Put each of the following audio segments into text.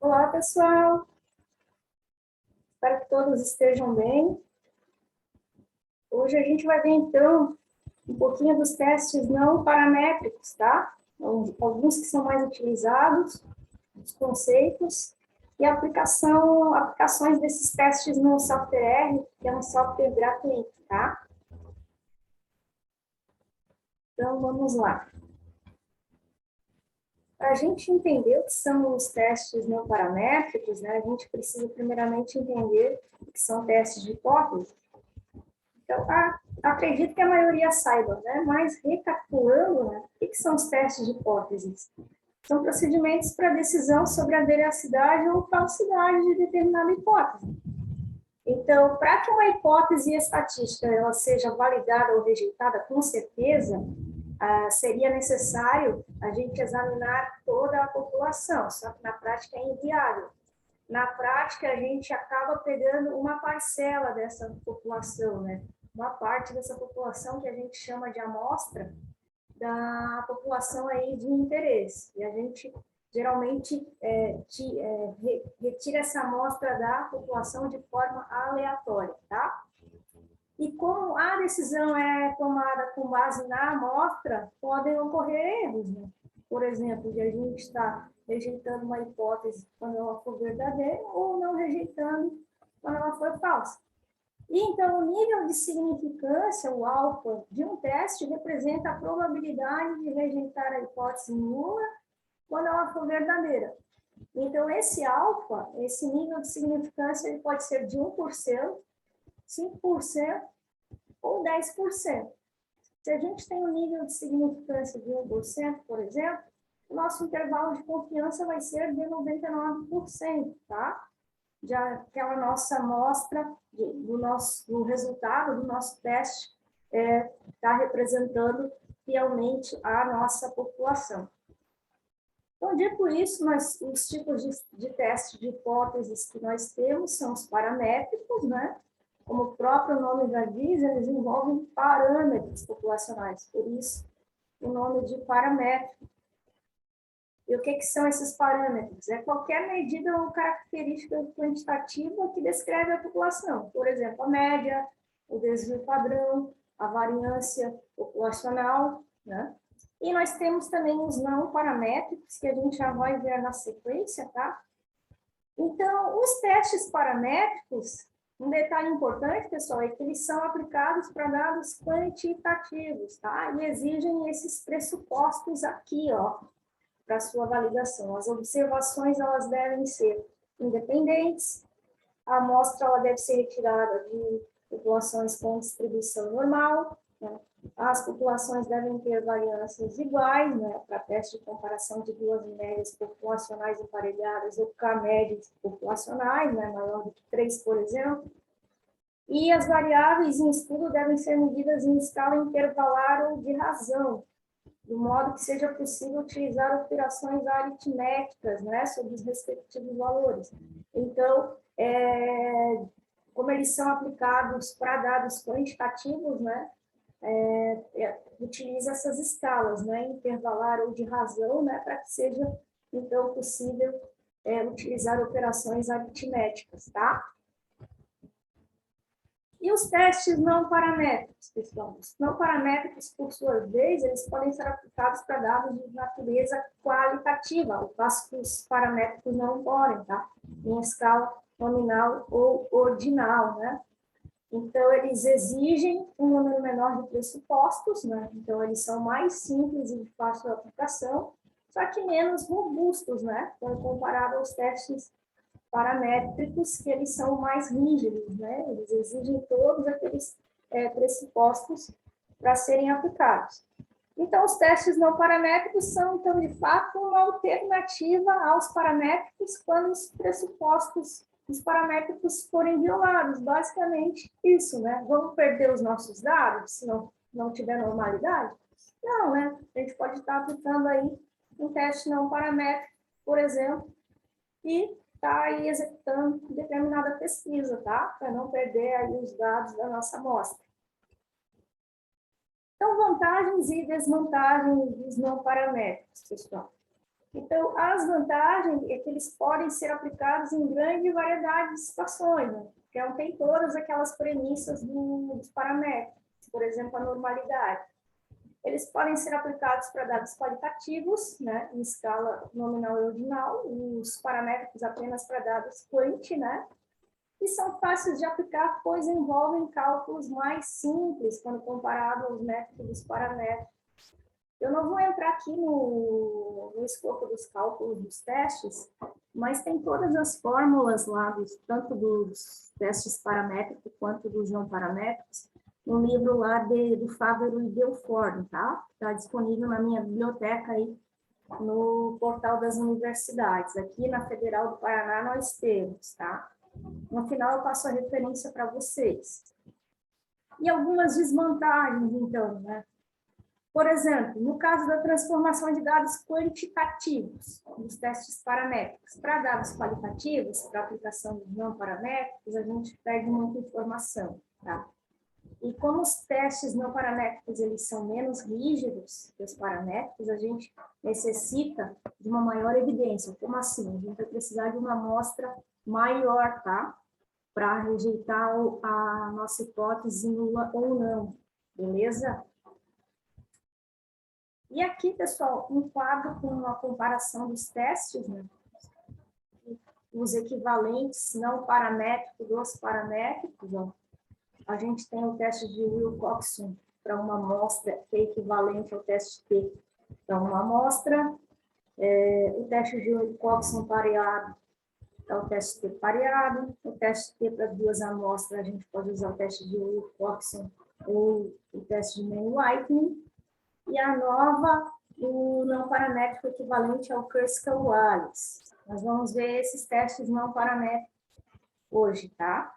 Olá, pessoal. Espero que todos estejam bem. Hoje a gente vai ver, então, um pouquinho dos testes não paramétricos, tá? Alguns que são mais utilizados, os conceitos, e aplicações desses testes no software R, que é um software gratuito, tá? Então, vamos lá. Para a gente entender o que são os testes não paramétricos, né, a gente precisa primeiramente entender o que são testes de hipótese. Então, acredito que a maioria saiba, né? Mas recapitulando, né, o que são os testes de hipóteses? São procedimentos para decisão sobre a veracidade ou falsidade de determinada hipótese. Então, para que uma hipótese estatística ela seja validada ou rejeitada com certeza, seria necessário a gente examinar toda a população, só que na prática é inviável. Na prática, a gente acaba pegando uma parcela dessa população, né? Uma parte dessa população que a gente chama de amostra da população aí de interesse. E a gente geralmente retira essa amostra da população de forma aleatória, tá? E como a decisão é tomada com base na amostra, podem ocorrer erros, né? Por exemplo, de a gente estar rejeitando uma hipótese quando ela for verdadeira ou não rejeitando quando ela for falsa. E, então, o nível de significância, o alfa, de um teste representa a probabilidade de rejeitar a hipótese nula quando ela for verdadeira. Então, esse alfa, esse nível de significância, ele pode ser de 1%, 5% ou 10%. Se a gente tem um nível de significância de 1%, por exemplo, o nosso intervalo de confiança vai ser de 99%, tá? Já aquela nossa amostra do resultado do nosso teste está representando fielmente a nossa população. Então, dito isso, os tipos de teste de hipóteses que nós temos são os paramétricos, né? Como o próprio nome já diz, eles envolvem parâmetros populacionais, por isso o nome de paramétrico. E o que são esses parâmetros? É qualquer medida ou característica quantitativa que descreve a população. Por exemplo, a média, o desvio padrão, a variância populacional, né? E nós temos também os não paramétricos, que a gente já vai ver na sequência, tá? Então, os testes paramétricos, um detalhe importante, pessoal, é que eles são aplicados para dados quantitativos, tá? E exigem esses pressupostos aqui, ó, para sua validação. As observações, elas devem ser independentes, a amostra ela deve ser retirada de populações com distribuição normal, né? As populações devem ter variâncias iguais, né, para teste de comparação de duas médias populacionais emparelhadas ou K-médias populacionais, né, maior do que 3, por exemplo. E as variáveis em estudo devem ser medidas em escala intervalar ou de razão, de modo que seja possível utilizar operações aritméticas, né, sobre os respectivos valores. Então, como eles são aplicados para dados quantitativos, né, utiliza essas escalas, né, intervalar ou de razão, né, para que seja, então, possível utilizar operações aritméticas, tá? E os testes não paramétricos, pessoal? Os não paramétricos, por sua vez, eles podem ser aplicados para dados de natureza qualitativa, ao passo que os paramétricos não podem, tá? Em escala nominal ou ordinal, né? Então, eles exigem um número menor de pressupostos, né? Então, eles são mais simples e de fácil aplicação, só que menos robustos, né? Quando comparado aos testes paramétricos, que eles são mais rígidos, né? Eles exigem todos aqueles pressupostos para serem aplicados. Então, os testes não paramétricos são, então, de fato, uma alternativa aos paramétricos quando os pressupostos os paramétricos forem violados. Basicamente, isso, né? Vamos perder os nossos dados se não tiver normalidade? Não, né? A gente pode estar aplicando aí um teste não paramétrico, por exemplo, e está aí executando determinada pesquisa, tá? Para não perder aí os dados da nossa amostra. Então, vantagens e desvantagens dos não paramétricos, pessoal. Então, as vantagens é que eles podem ser aplicados em grande variedade de situações, né? Porque não tem todas aquelas premissas dos paramétricos, por exemplo, a normalidade. Eles podem ser aplicados para dados qualitativos, né, em escala nominal e ordinal, os paramétricos apenas para dados quant, né, e são fáceis de aplicar, pois envolvem cálculos mais simples quando comparado aos métodos paramétricos. Eu não vou entrar aqui no escopo dos cálculos dos testes, mas tem todas as fórmulas lá, tanto dos testes paramétricos quanto dos não paramétricos, no livro lá do Fávero e Belfort, tá? Está disponível na minha biblioteca aí, no portal das universidades. Aqui na Federal do Paraná nós temos, tá? No final eu passo a referência para vocês. E algumas desvantagens, então, né? Por exemplo, no caso da transformação de dados quantitativos, dos testes paramétricos, para dados qualitativos, para aplicação de não paramétricos, a gente perde muita informação, tá? E como os testes não paramétricos eles são menos rígidos que os paramétricos, a gente necessita de uma maior evidência. Como assim? A gente vai precisar de uma amostra maior, tá? Para rejeitar a nossa hipótese nula ou não, beleza? E aqui, pessoal, um quadro com uma comparação dos testes, né? Os equivalentes não paramétricos dos paramétricos, ó. A gente tem o teste de Wilcoxon para uma amostra que é equivalente ao teste T para uma amostra, o teste de Wilcoxon pareado é o teste T pareado, o teste T para duas amostras, a gente pode usar o teste de Wilcoxon ou o teste de Mann-Whitney, e a nova, o não paramétrico equivalente ao Kruskal-Wallis. Nós vamos ver esses testes não paramétricos hoje, tá?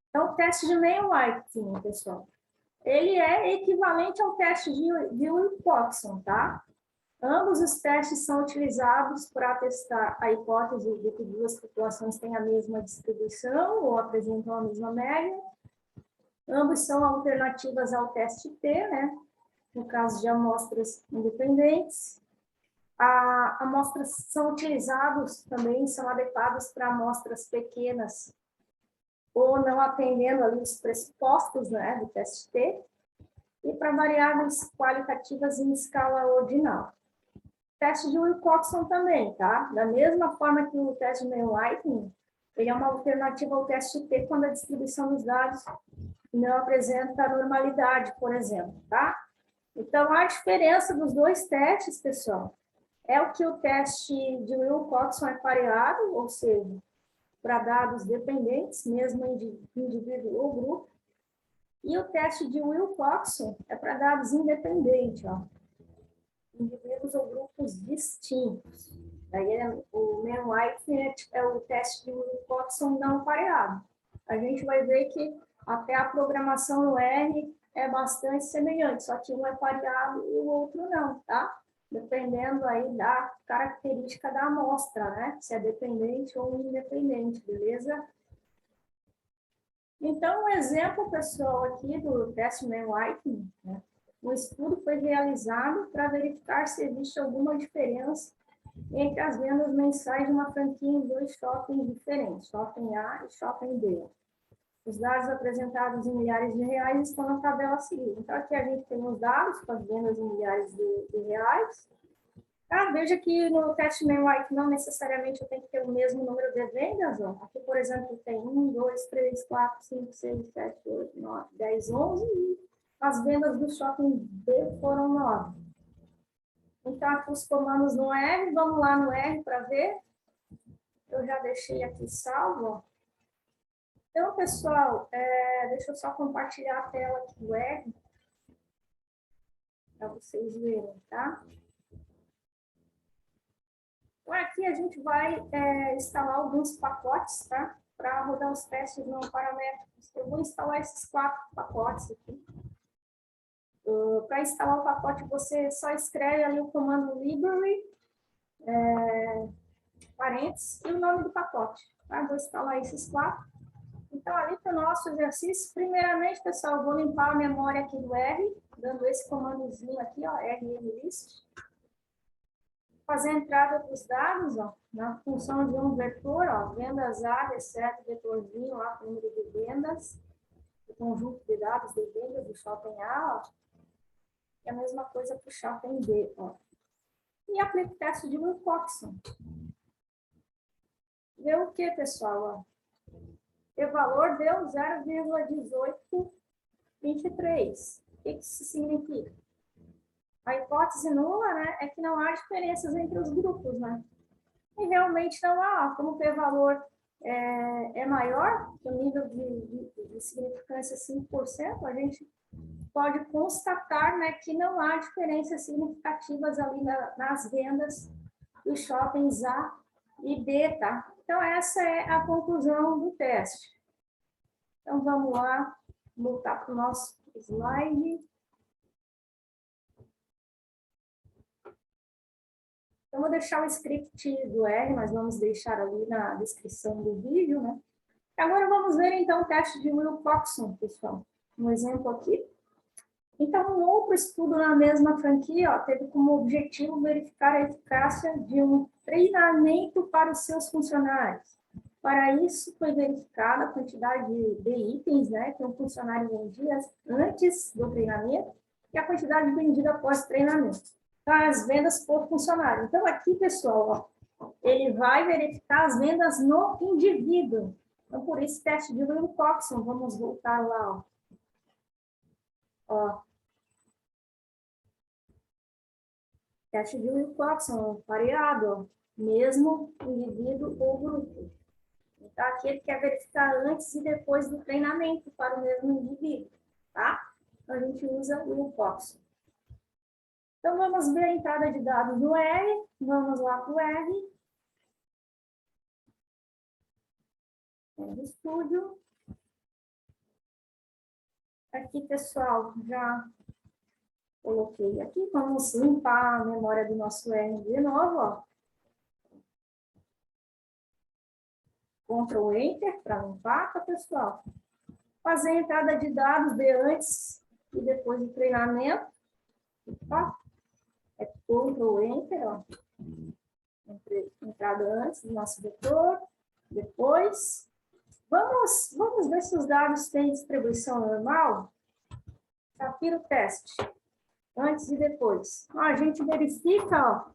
Então, o teste de Mann-Whitney, pessoal, ele é equivalente ao teste de Wilcoxon, tá? Ambos os testes são utilizados para testar a hipótese de que duas populações têm a mesma distribuição ou apresentam a mesma média. Ambos são alternativas ao teste T, né? No caso de amostras independentes. Amostras são utilizados também, são adequados para amostras pequenas ou não atendendo ali os pressupostos, né, do teste T, e para variáveis qualitativas em escala ordinal. Teste de Wilcoxon também, tá? Da mesma forma que o teste de Mann-Whitney, ele é uma alternativa ao teste T quando a distribuição dos dados não apresenta normalidade, por exemplo, tá? Então, a diferença dos dois testes, pessoal, é o que o teste de Wilcoxon é pareado, ou seja, para dados dependentes, mesmo indivíduo ou grupo, e o teste de Wilcoxon é para dados independentes, ó, indivíduos ou grupos distintos. Daí, o Mann-Whitney é o teste de Wilcoxon não pareado. A gente vai ver que até a programação no R é bastante semelhante, só que um é pareado e o outro não, tá? Dependendo aí da característica da amostra, né? Se é dependente ou independente, beleza? Então, um exemplo, pessoal, aqui do teste Mann-Whitney, né? O estudo foi realizado para verificar se existe alguma diferença entre as vendas mensais de uma franquia em dois shoppings diferentes, Shopping A e Shopping B. Os dados apresentados em milhares de reais estão na tabela a seguir. Então, aqui a gente tem os dados com as vendas em milhares de reais. Ah, veja que no teste Mann-Whitney não necessariamente eu tenho que ter o mesmo número de vendas. Ó. Aqui, por exemplo, tem 1, 2, 3, 4, 5, 6, 7, 8, 9, 10, 11 e as vendas do shopping B foram 9. Então, aqui os comandos no R, vamos lá no R para ver. Eu já deixei aqui salvo. Ó. Então, pessoal, deixa eu só compartilhar a tela aqui do R, para vocês verem, tá? Então, aqui a gente vai instalar alguns pacotes, tá? Para rodar os testes não paramétricos. Eu vou instalar esses 4 pacotes aqui. Para instalar o pacote, você só escreve ali o comando library, parênteses, e o nome do pacote. Tá? Vou instalar esses 4. Então, ali para o nosso exercício, primeiramente, pessoal, eu vou limpar a memória aqui do R, dando esse comandozinho aqui, ó, rmlist. fazer a entrada dos dados, ó, na função de um vetor, ó, vendas A, exceto vetorzinho lá, número de vendas, o conjunto de dados de vendas do shopping A, ó, e a mesma coisa para o shopping B, ó. E aplica o teste de Wilcoxon. Deu o que, pessoal? Ó? O valor deu 0,1823. O que isso significa? A hipótese nula, né, é que não há diferenças entre os grupos, né? E realmente não há. Como o p-valor é maior, que o nível de significância é 5%, a gente pode constatar, né, que não há diferenças significativas ali nas vendas dos shoppings A e B, tá? Então, essa é a conclusão do teste. Então, vamos lá, voltar para o nosso slide. Eu vou deixar o script do R, mas vamos deixar ali na descrição do vídeo, né? Agora vamos ver, então, o teste de Wilcoxon, pessoal. Um exemplo aqui. Então, um outro estudo na mesma franquia, ó, teve como objetivo verificar a eficácia de um treinamento para os seus funcionários. Para isso, foi verificada a quantidade de itens, né, que um funcionário vendia antes do treinamento e a quantidade vendida após o treinamento. Então, as vendas por funcionário. Então, aqui, pessoal, ó, ele vai verificar as vendas no indivíduo. Então, por isso, teste de Wilcoxon, vamos voltar lá, ó. Teste de Wilcoxon, pareado, mesmo indivíduo ou grupo. Então, aqui ele quer verificar antes e depois do treinamento para o mesmo indivíduo, tá? Então, a gente usa o Wilcoxon. Então, vamos ver a entrada de dados do R. Vamos lá para o R. RStudio. Aqui, pessoal, já coloquei aqui. Vamos limpar a memória do nosso R de novo, ó. Ctrl Enter para limpar, tá, pessoal? Fazer a entrada de dados de antes e depois do treinamento. Tá? É Ctrl Enter, ó. Entrada antes do nosso vetor, depois. Vamos ver se os dados têm distribuição normal. Shapiro teste. Antes e depois. Ó, a gente verifica, ó.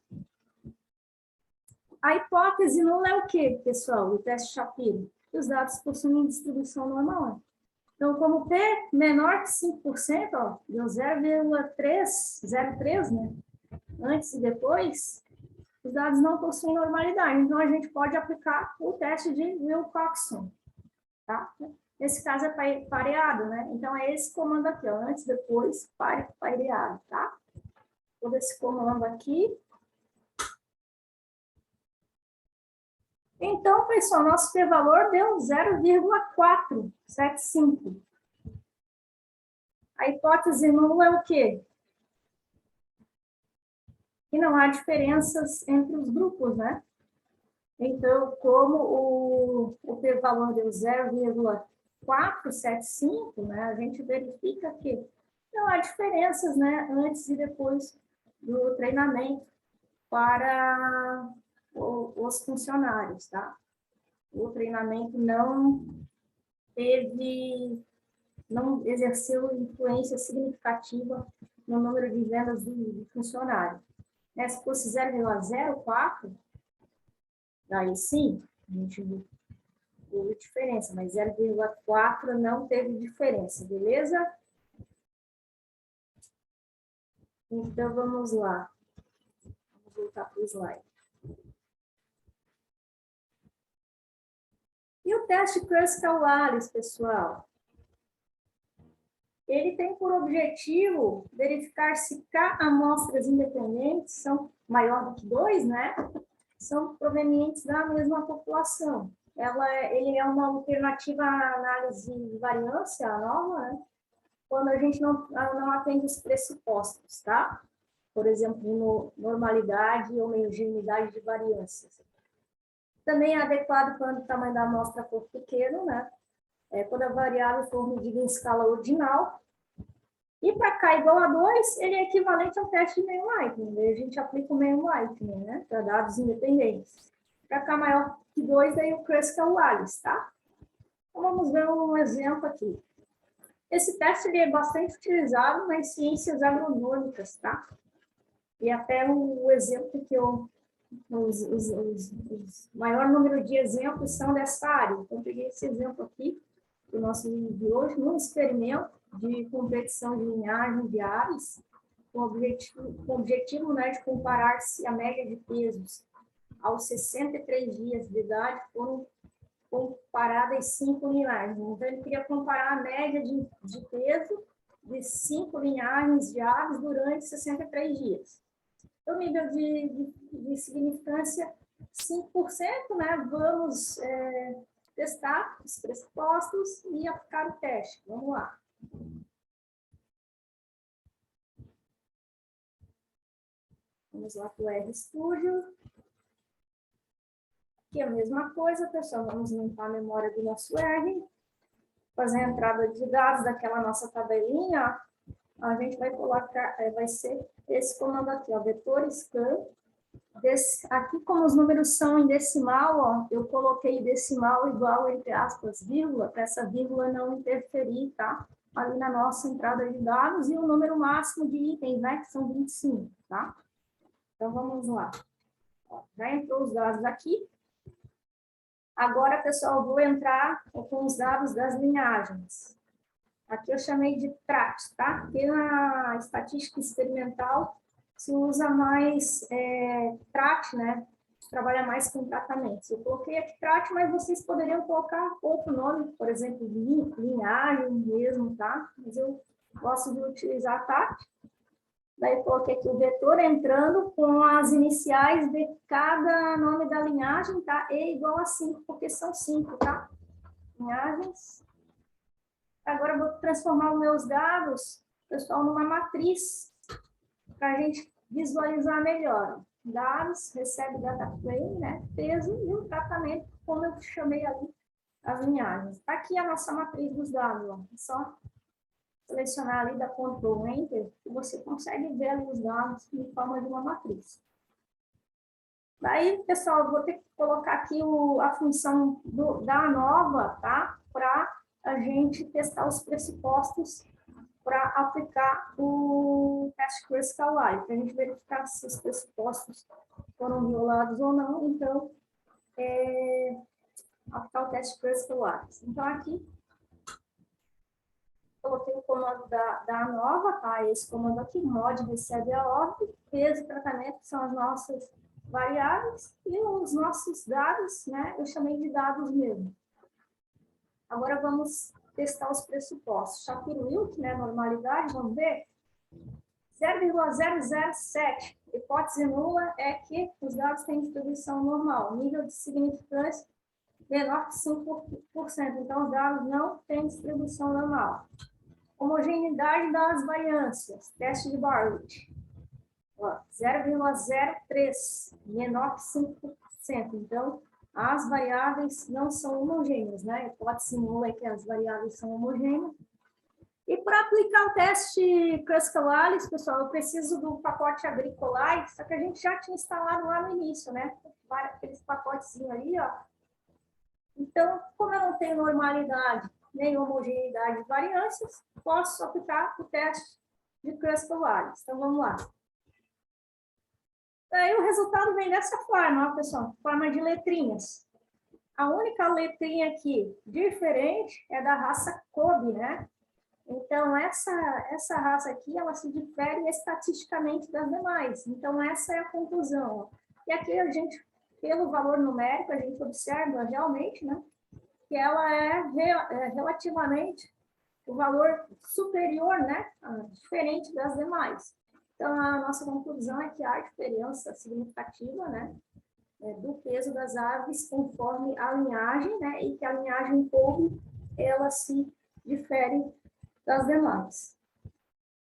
A hipótese nula é o quê, pessoal? O teste Shapiro. Os dados possuem distribuição normal. Então, como P menor que 5%, ó, deu 0,303, né? Antes e depois, os dados não possuem normalidade. Então, a gente pode aplicar o teste de Wilcoxon, tá? Nesse caso é pareado, né? Então, é esse comando aqui, ó, antes, depois, pareado, tá? Todo esse comando aqui. Então, pessoal, nosso p-valor deu 0,475. A hipótese nula é o quê? Que não há diferenças entre os grupos, né? Então, como o p-valor deu 0,475, né, a gente verifica que não há diferenças, né, antes e depois do treinamento para os funcionários, tá? O treinamento não exerceu influência significativa no número de vendas do funcionário. Né? Se fosse 0,04, daí sim, a gente houve diferença, mas 0,4 não teve diferença, beleza? Então, vamos lá. Vamos voltar para o slide. E o teste Kruskal-Wallis, pessoal? Ele tem por objetivo verificar se K amostras independentes são maior do que 2, né? São provenientes da mesma população. Ele é uma alternativa à análise de variância nova, né? Quando a gente não atende os pressupostos, tá? Por exemplo, normalidade ou homogeneidade de variâncias. Também é adequado quando o tamanho da amostra for pequeno, né? Quando a variável for medida em escala ordinal, E para K igual a 2, ele é equivalente ao teste de Meio Lightning. Daí a gente aplica o Meio Lightning, né? Para dados independentes. Para K maior que 2, daí o Kruskal-Wallis, tá? Então, vamos ver um exemplo aqui. Esse teste ele é bastante utilizado nas ciências agronômicas, tá? E até o exemplo que eu... Os maior número de exemplos são dessa área. Então, eu peguei esse exemplo aqui, do nosso vídeo de hoje, num experimento de competição de linhagem de aves, com o objetivo, né, de comparar se a média de pesos aos 63 dias de idade foram comparadas 5 linhagens. Então, ele queria comparar a média de peso de 5 linhagens de aves durante 63 dias. Então, nível de significância 5%, né? Vamos testar os pressupostos e aplicar o teste. Vamos lá. Vamos lá para o RStudio. Aqui é a mesma coisa, pessoal. Vamos limpar a memória do nosso R. Fazer a entrada de dados daquela nossa tabelinha. A gente vai colocar, vai ser esse comando aqui, ó, vetor scan. Aqui, como os números são em decimal, ó, eu coloquei decimal igual, entre aspas, vírgula, para essa vírgula não interferir, tá? Ali na nossa entrada de dados, e o número máximo de itens, né, que são 25, tá? Então, vamos lá. Ó, já entrou os dados aqui. Agora, pessoal, eu vou entrar com os dados das linhagens. Aqui eu chamei de TRAT, tá? Porque na estatística experimental se usa mais TRAT, né? Trabalha mais com tratamentos. Eu coloquei aqui TRAT, mas vocês poderiam colocar outro nome, por exemplo, linhagem mesmo, tá? Mas eu gosto de utilizar TRAT. Daí eu coloquei aqui o vetor entrando com as iniciais de cada nome da linhagem, tá? E igual a 5, porque são 5, tá? Linhagens. Agora eu vou transformar os meus dados, pessoal, numa matriz, para a gente visualizar melhor. Dados, recebe data frame, né? Peso e o tratamento, como eu chamei ali as linhagens. Está aqui a nossa matriz dos dados, ó. É só selecionar ali da Ctrl Enter e você consegue ver ali os dados em forma de uma matriz. Daí, pessoal, eu vou ter que colocar aqui a função da ANOVA, tá? Para a gente testar os pressupostos para aplicar o teste Kruskal-Wallis, para a gente verificar se os pressupostos foram violados ou não. Então, aplicar o teste Kruskal-Wallis. Então, aqui, coloquei o comando da ANOVA, tá? Esse comando aqui, mod recebe a ordem, peso e tratamento, que são as nossas variáveis, e os nossos dados, né? Eu chamei de dados mesmo. Agora vamos testar os pressupostos. Shapiro-Wilk, né? Normalidade, vamos ver? 0,007. Hipótese nula é que os dados têm distribuição normal. Nível de significância menor que 5%. Então, os dados não têm distribuição normal. Homogeneidade das variâncias. Teste de Bartlett. 0,03, menor que 5%. Então, as variáveis não são homogêneas, né? Hipótese nula é que as variáveis são homogêneas. E para aplicar o teste Kruskal-Wallis, pessoal, eu preciso do pacote Agricolite, só que a gente já tinha instalado lá no início, né? Aqueles pacotezinhos ali, ó. Então, como eu não tenho normalidade nem homogeneidade de variâncias, posso aplicar o teste de Kruskal-Wallis. Então, vamos lá. Aí o resultado vem dessa forma, ó, pessoal, forma de letrinhas. A única letrinha aqui diferente é da raça Kobe, né? Então, essa raça aqui, ela se difere estatisticamente das demais. Então, essa é a conclusão. Ó. E aqui a gente, pelo valor numérico, a gente observa realmente, né, que ela é relativamente o valor superior, né, diferente das demais. Então, a nossa conclusão é que há diferença significativa, né, do peso das aves conforme a linhagem, né, e que a linhagem Kobe, ela se difere das demais.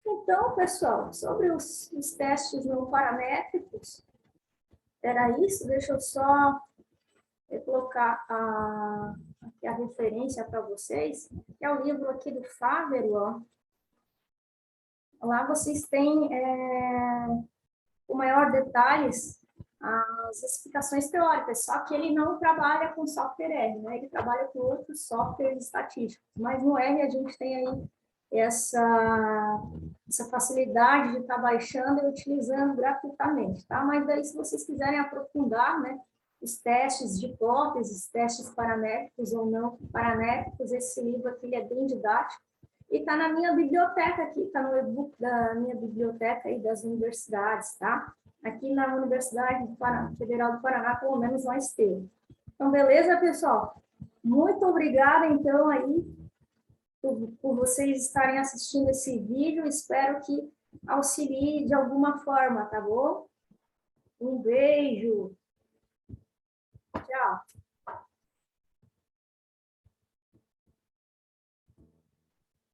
Então, pessoal, sobre os testes não paramétricos, era isso. Deixa eu só colocar aqui a referência para vocês, que é o livro aqui do Fávero, ó. Lá vocês têm, com maior detalhes, as explicações teóricas, só que ele não trabalha com software R, né? Ele trabalha com outros softwares estatísticos, mas no R a gente tem aí essa facilidade de estar baixando e utilizando gratuitamente, tá? Mas daí, se vocês quiserem aprofundar, né, os testes de hipóteses, testes paramétricos ou não paramétricos, esse livro aqui ele é bem didático, e está na minha biblioteca aqui, está no e-book da minha biblioteca aí das universidades, tá? Aqui na Universidade Federal do Paraná, pelo menos nós temos. Então, beleza, pessoal? Muito obrigada, então, aí, por vocês estarem assistindo esse vídeo. Espero que auxilie de alguma forma, tá bom? Um beijo. Tchau.